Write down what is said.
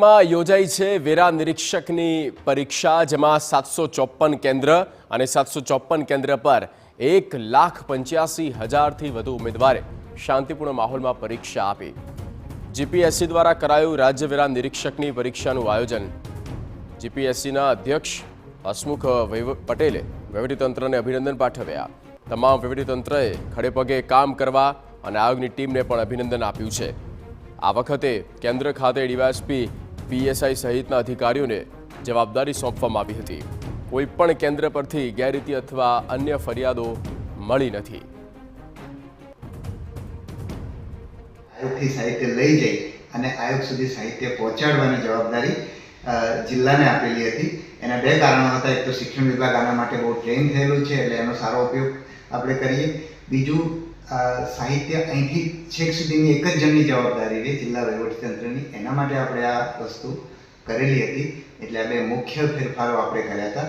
માં યોજાઈ છે વેરા નિરીક્ષકની પરીક્ષા, જેમાં 754 કેન્દ્ર અને 754 કેન્દ્ર પર 1,85,000થી વધુ ઉમેદવારે શાંતિપૂર્ણ માહોલમાં પરીક્ષા આપી। જીપીએસસી દ્વારા કરાયું રાજ્ય વેરા નિરીક્ષકની પરીક્ષાનું આયોજન। જીપીએસસીના અધ્યક્ષ હસમુખ પટેલે વહીવટીતંત્રને અભિનંદન પાઠવ્યા। તમામ વહીવટીતંત્રએ ખડેપગે કામ કરવા અને આયોગની ટીમને પણ અભિનંદન આપ્યું છે। આ વખતે કેન્દ્ર ખાતે ડીવાયએસપી, પીએસઆઈ સહિતના અધિકારીઓને જવાબદારી સોંપવામાં આવી હતી। કોઈપણ કેન્દ્ર પરથી ગેરરીતિ અથવા અન્ય ફરિયાદો મળી નથી। આયોગથી સાહિત્ય લઈ જઈ અને આયોગ સુધી સાહિત્ય પહોંચાડવાની જવાબદારી જિલ્લાને આપેલી હતી। એના બે કારણો હતા। એક તો શિક્ષણ વિભાગ આના માટે બહુ ટ્રેન થયેલું છે, એટલે એનો સારો ઉપયોગ આપણે કરીએ। બીજું, સાહિત્ય અહીંથી છેક સુધીની એક જ જણની જવાબદારી રહી, જિલ્લા વહીવટીતંત્રની। એના માટે આપણે આ વસ્તુ કરેલી હતી। એટલે આ બે મુખ્ય ફેરફારો આપણે કર્યા હતા।